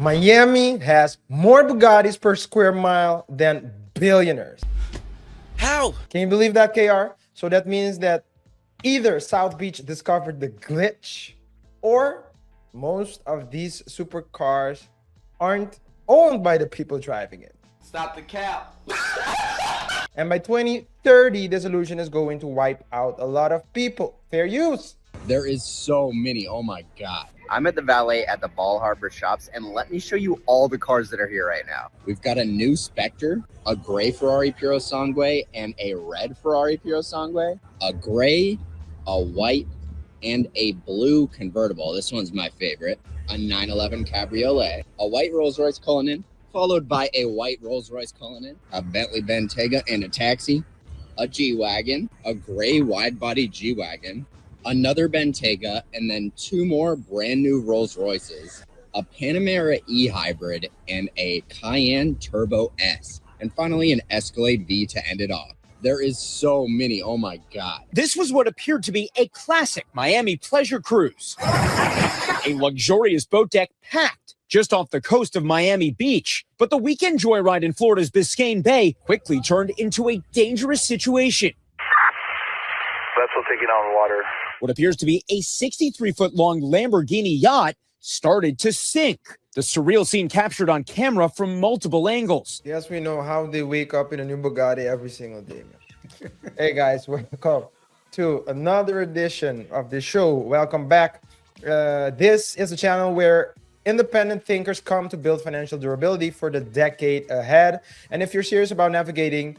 Miami has more Bugattis per square mile than billionaires. How? Can you believe that, KR? So that means that either South Beach discovered the glitch, or most of these supercars aren't owned by the people driving it. Stop the cap. And by 2030, this illusion is going to wipe out a lot of people. Fair use. There is so many. Oh my God. I'm at the valet at the Ball Harbor shops, and let me show you all the cars that are here right now. We've got a new Spectre, a gray Ferrari Puro Sangue, and a red Ferrari Puro Sangue, a gray, a white, and a blue convertible. This one's my favorite. A 911 Cabriolet, a white Rolls-Royce Cullinan, followed by a white Rolls-Royce Cullinan, a Bentley Bentayga and a taxi, a G-Wagon, a gray wide-body G-Wagon, another Bentayga, and then two more brand new Rolls-Royces, a Panamera E-Hybrid, and a Cayenne Turbo S, and finally an Escalade V to end it off. There is so many. Oh my God. This was what appeared to be a classic Miami pleasure cruise. A luxurious boat deck packed just off the coast of Miami Beach. But the weekend joyride in Florida's Biscayne Bay quickly turned into a dangerous situation. Vessel taking on water. What appears to be a 63-foot-long Lamborghini yacht started to sink. The surreal scene captured on camera from multiple angles. Yes, we know how they wake up in a new Bugatti every single day. Hey guys, welcome to another edition of the show. Welcome back. This is a channel where independent thinkers come to build financial durability for the decade ahead. And if you're serious about navigating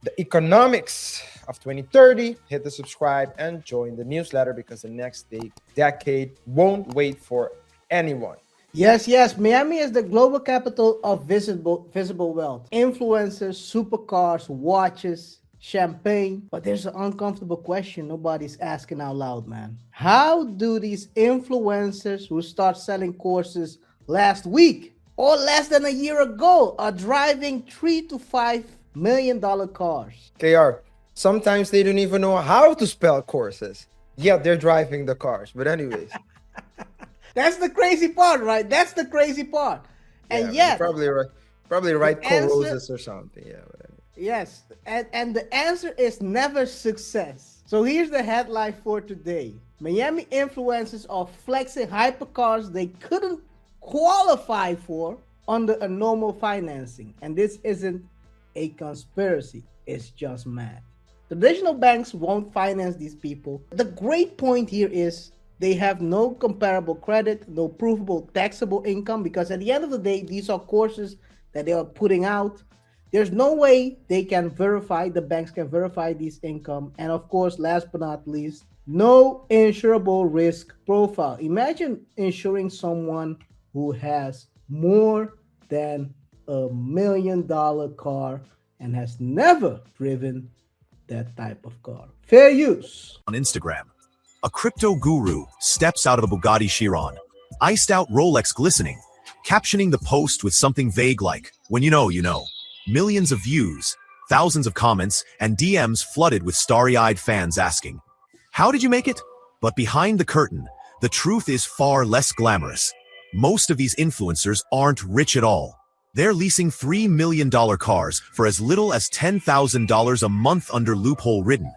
the economics of 2030, hit the subscribe and join the newsletter, because the next decade won't wait for anyone. Yes. Miami is the global capital of visible wealth. Influencers, supercars, watches, champagne. But there's an uncomfortable question nobody's asking out loud, man. How do these influencers who start selling courses last week or less than a year ago are driving $3 to $5 million cars? KR, sometimes they don't even know how to spell courses. Yeah, they're driving the cars. But anyways. That's the crazy part, right? That's the crazy part. And yeah, yet, probably right roses or something. Yeah. Whatever. Yes, and the answer is never success. So here's the headline for today. Miami influencers are flexing hypercars they couldn't qualify for under a normal financing. And this isn't a conspiracy, it's just math. Traditional banks won't finance these people. The great point here is they have no comparable credit, no provable taxable income, because at the end of the day, these are courses that they are putting out. There's no way they can verify, the banks can verify these income. And of course, last but not least, no insurable risk profile. Imagine insuring someone who has more than $1 million car and has never driven that type of car. Fair use. On Instagram, a crypto guru steps out of a Bugatti Chiron, iced out Rolex glistening, captioning the post with something vague like, "When you know, you know." Millions of views, thousands of comments, and DMs flooded with starry-eyed fans asking, "How did you make it?" But behind the curtain, the truth is far less glamorous. Most of these influencers aren't rich at all. They're leasing $3 million cars for as little as $10,000 a month under loophole ridden.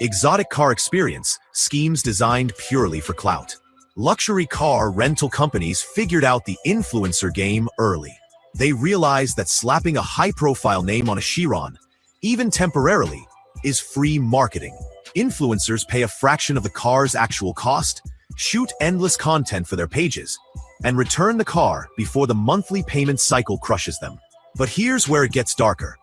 Exotic car experience, schemes designed purely for clout. Luxury car rental companies figured out the influencer game early. They realized that slapping a high-profile name on a Chiron, even temporarily, is free marketing. Influencers pay a fraction of the car's actual cost, shoot endless content for their pages, and return the car before the monthly payment cycle crushes them. But here's where it gets darker.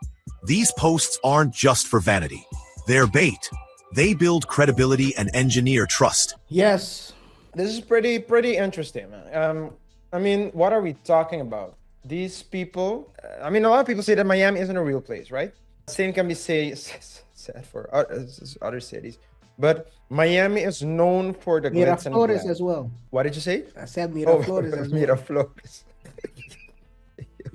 These posts aren't just for vanity. They're bait. They build credibility and engineer trust. Yes. This is pretty interesting, man. I mean, what are we talking about? These people, I mean, a lot of people say that Miami isn't a real place, right? Same can be said for other cities. But Miami is known for the glitz and Miraflores glam. as well. What did you say? I said Miraflores as well. Miraflores.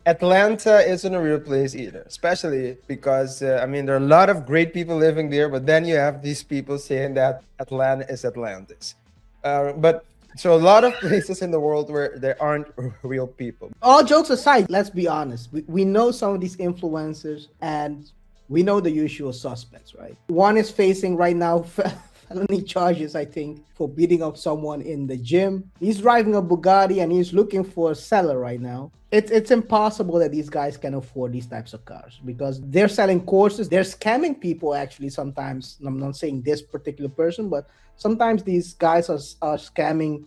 Atlanta isn't a real place either, especially because, I mean, there are a lot of great people living there, but then you have these people saying that Atlanta is Atlantis. But So a lot of places in the world where there aren't real people. All jokes aside, let's be honest. We know some of these influencers and we know the usual suspects, right? One is facing right now felony charges, I think, for beating up someone in the gym. He's driving a Bugatti and he's looking for a seller right now. It's impossible that these guys can afford these types of cars because they're selling courses. They're scamming people actually sometimes. I'm not saying this particular person, but sometimes these guys are scamming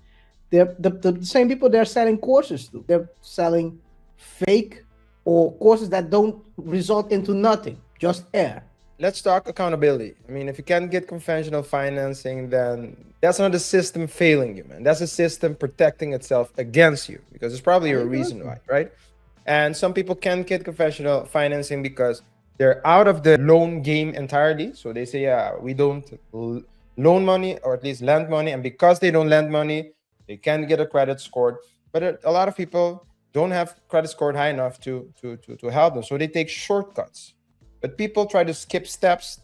the same people they're selling courses to. They're selling fake or courses that don't result into nothing, just air. Let's talk accountability. I mean, if you can't get conventional financing, then that's not the system failing you, man. That's the system protecting itself against you because there's probably a reason why, right? And some people can't get conventional financing because they're out of the loan game entirely. So they say, yeah, we don't loan money or at least lend money. And because they don't lend money, they can't get a credit score. But a lot of people don't have credit score high enough to help them. So they take shortcuts. But people try to skip steps,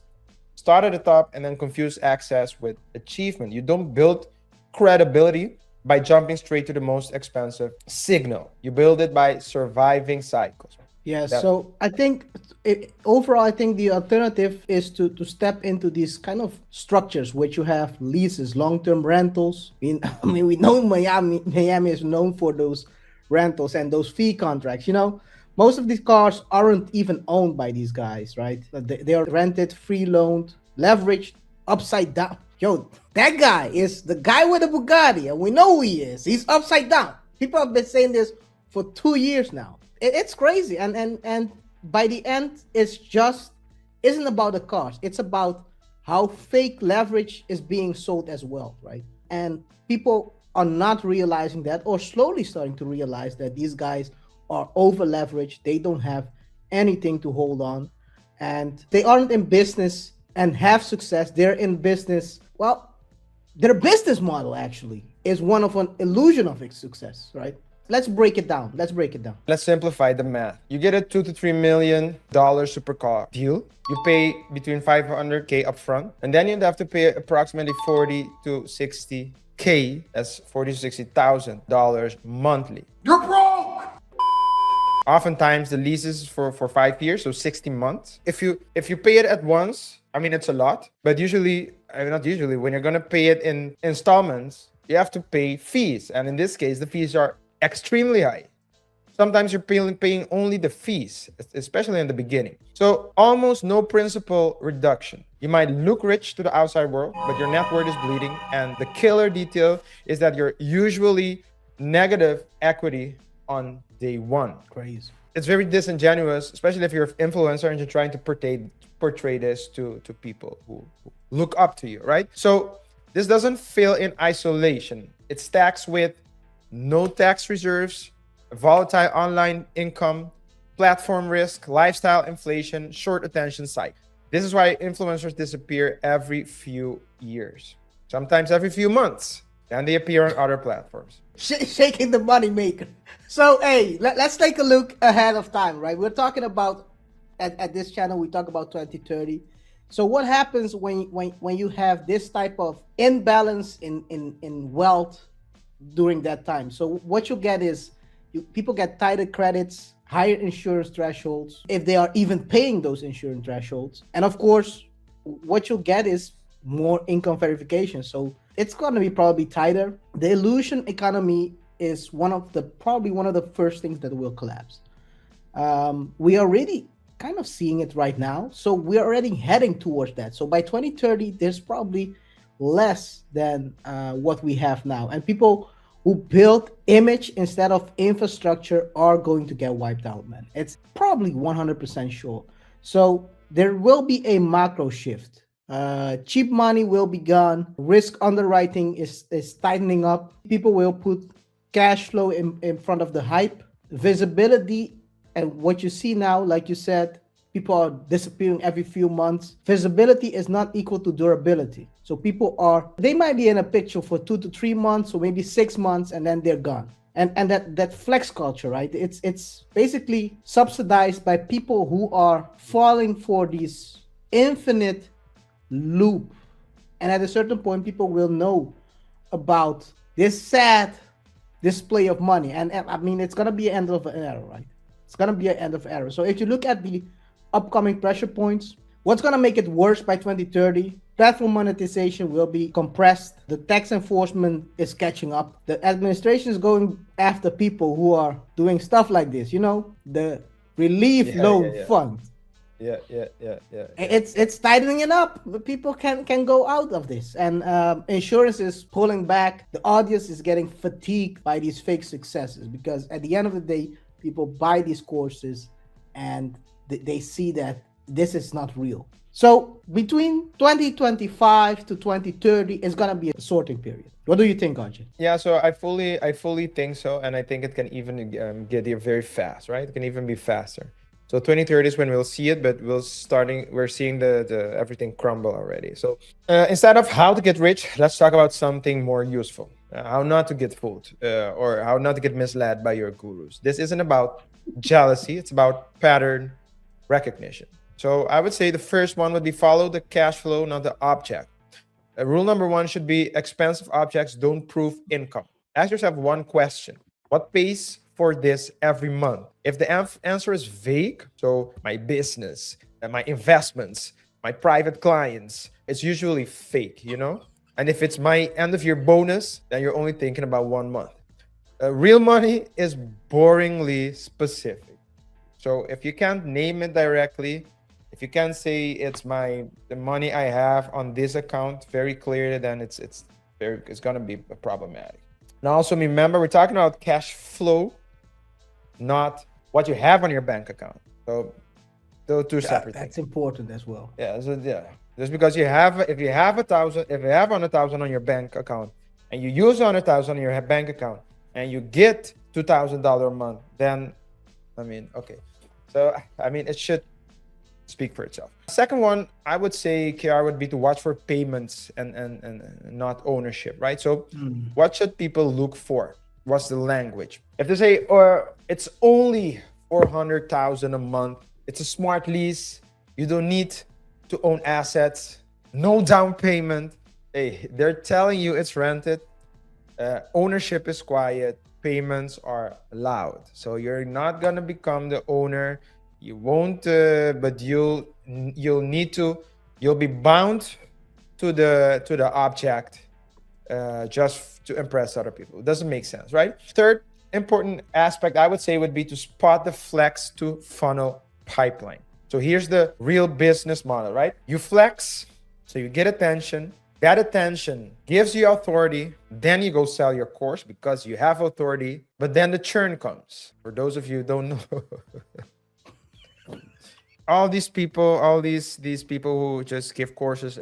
start at the top, and then confuse access with achievement. You don't build credibility by jumping straight to the most expensive signal. You build it by surviving cycles. Yeah, so I think overall, I think the alternative is to step into these kind of structures which you have leases, long-term rentals. I mean, we know Miami is known for those rentals and those fee contracts, you know. Most of these cars aren't even owned by these guys, right? They are rented, free loaned, leveraged, upside down. Yo, that guy is the guy with a Bugatti, and we know who he is. He's upside down. People have been saying this for 2 years now. It's crazy, and by the end, isn't about the cars. It's about how fake leverage is being sold as well, right? And people are not realizing that, or slowly starting to realize that these guys are over leveraged. They don't have anything to hold on, and they aren't in business and have success. They're in business. Well, their business model actually is one of an illusion of its success, right? Let's break it down. Let's simplify the math. You get a $2 to $3 million supercar deal. You pay between $500K upfront, and then you'd have to pay approximately $40 to $60K. That's $40,000 to $60,000 monthly. You're broke! Oftentimes the lease is for 5 years, so 60 months. If you pay it at once, I mean, it's a lot, but not usually, when you're gonna pay it in installments, you have to pay fees. And in this case, the fees are extremely high. Sometimes you're paying only the fees, especially in the beginning. So almost no principal reduction. You might look rich to the outside world, but your net worth is bleeding. And the killer detail is that you're usually negative equity on day one. Crazy. It's very disingenuous, especially if you're an influencer and you're trying to portray this to people who look up to you, right? So this doesn't fail in isolation. It stacks with no tax reserves, volatile online income, platform risk, lifestyle inflation, short attention cycle. This is why influencers disappear every few years, sometimes every few months, and they appear on other platforms. Shaking the money maker. So, hey, let's take a look ahead of time, right? We're talking about, at this channel, we talk about 2030. So what happens when you have this type of imbalance in wealth during that time? So what you get is people get tighter credits, higher insurance thresholds, if they are even paying those insurance thresholds. And of course, what you'll get is more income verification. So it's going to be probably tighter. The illusion economy is probably one of the first things that will collapse. We are already kind of seeing it right now. So we're already heading towards that. So by 2030, there's probably less than what we have now. And people who build image instead of infrastructure are going to get wiped out, man. It's probably 100% sure. So there will be a macro shift. Cheap money will be gone. Risk underwriting is tightening up. People will put cash flow in front of the hype. Visibility, and what you see now, like you said, people are disappearing every few months. Visibility is not equal to durability. So they might be in a picture for 2 to 3 months or maybe 6 months, and then they're gone. And that flex culture, right? It's basically subsidized by people who are falling for these infinite loop. And at a certain point, people will know about this sad display of money. And I mean, it's gonna be an end of an era, right? It's gonna be an end of era. So if you look at the upcoming pressure points, what's gonna make it worse by 2030? Platform monetization will be compressed. The tax enforcement is catching up. The administration is going after people who are doing stuff like this. You know, the relief loan fund. Yeah. It's tightening it up. People can go out of this, and insurance is pulling back. The audience is getting fatigued by these fake successes, because at the end of the day, people buy these courses and they see that this is not real. So between 2025 to 2030 is gonna be a sorting period. What do you think, Arjun? Yeah, so I fully think so, and I think it can even get here very fast, right? It can even be faster. So 2030 is when we'll see it, but we're seeing the everything crumble already. So instead of how to get rich, let's talk about something more useful. How not to get fooled, or how not to get misled by your gurus. This isn't about jealousy, it's about pattern recognition. So I would say the first one would be follow the cash flow, not the object. Rule number one should be expensive objects don't prove income. Ask yourself one question: what pays for this every month? If the answer is vague, so my business, my investments, my private clients, it's usually fake, you know? And if it's my end of year bonus, then you're only thinking about 1 month. Real money is boringly specific. So if you can't name it directly, if you can't say it's the money I have on this account very clearly, then it's gonna be problematic. Now also remember, we're talking about cash flow, not what you have on your bank account. So those two separate things. That's important as well. Yeah. So just because if you have 100,000 on your bank account and you use 100,000 on your bank account and you get $2,000 a month, then I mean, okay. So I mean, it should speak for itself. Second one, I would say, KR, would be to watch for payments and not ownership, right? So what should people look for? What's the language? If they say, or it's only 400,000 a month, it's a smart lease, you don't need to own assets, no down payment. Hey, they're telling you it's rented, ownership is quiet, payments are loud. So you're not gonna become the owner. You won't, but you'll be bound to the object just to impress other people. It doesn't make sense, right? Third important aspect I would say would be to spot the flex to funnel pipeline. So here's the real business model, right? You flex, so you get attention. That attention gives you authority. Then you go sell your course because you have authority. But then the churn comes. For those of you who don't know. All these people who just give courses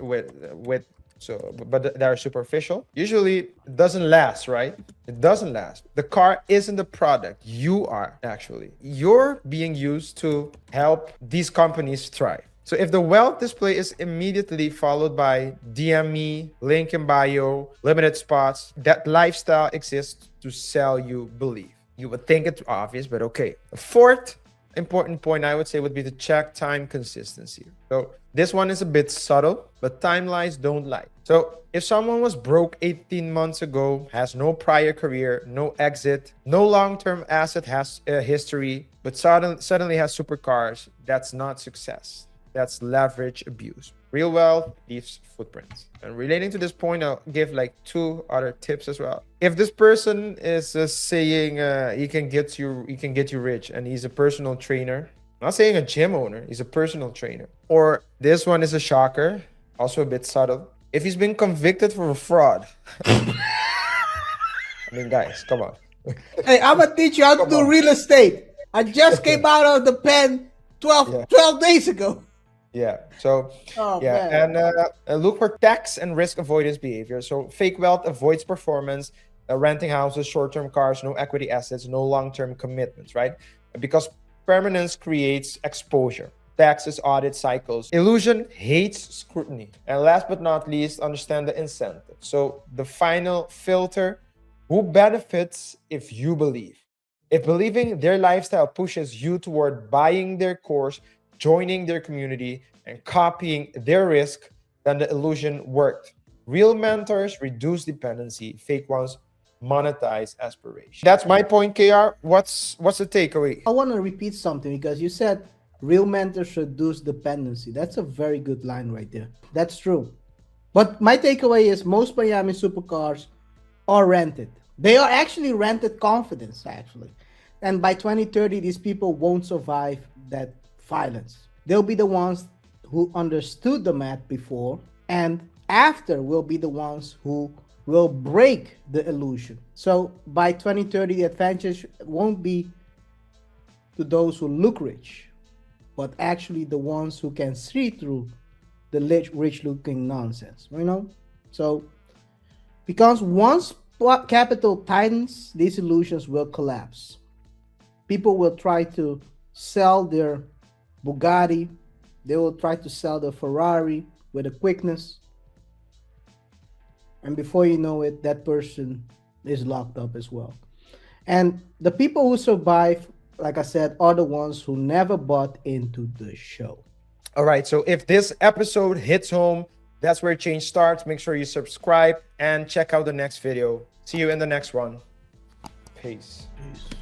but they're superficial. Usually it doesn't last, right? It doesn't last. The car isn't the product. You are actually. You're being used to help these companies thrive. So if the wealth display is immediately followed by DM me, link in bio, limited spots, that lifestyle exists to sell you belief. You would think it's obvious, but okay. The fourth important point I would say would be to check time consistency. So this one is a bit subtle, but timelines don't lie. So if someone was broke 18 months ago, has no prior career, no exit, no long-term asset history, but suddenly has supercars, that's not success. That's leverage abuse. Real wealth leaves footprints. And relating to this point, I'll give like 2 other tips as well. If this person is saying he can get you rich, and he's a personal trainer, I'm not saying a gym owner, he's a personal trainer. Or this one is a shocker, also a bit subtle. If he's been convicted for a fraud, I mean, guys, come on. Hey, I'm gonna teach you how to do real estate. I just came out of the pen 12 days ago. Yeah. So and look for tax and risk avoidance behavior. So fake wealth avoids performance, renting houses, short-term cars, no equity assets, no long-term commitments, right? Because permanence creates exposure. Taxes, audit cycles. Illusion hates scrutiny. And last but not least, understand the incentive. So the final filter: who benefits if you believe? If believing their lifestyle pushes you toward buying their course, joining their community, and copying their risk, then the illusion worked. Real mentors reduce dependency, fake ones monetize aspiration. That's my point, KR. What's the takeaway? I want to repeat something because you said real mentors reduce dependency. That's a very good line right there. That's true. But my takeaway is most Miami supercars are rented. They are actually rented confidence, actually. And by 2030, these people won't survive that violence. They'll be the ones who understood the math before, and after will be the ones who will break the illusion. So by 2030, the advantage won't be to those who look rich, but actually the ones who can see through the rich looking nonsense, you know? So because once capital tightens, these illusions will collapse. People will try to sell their Bugatti. They will try to sell the Ferrari with a quickness. And before you know it, that person is locked up as well. And the people who survive, like I said, are the ones who never bought into the show. All right. So if this episode hits home, that's where change starts. Make sure you subscribe and check out the next video. See you in the next one. Peace. Peace.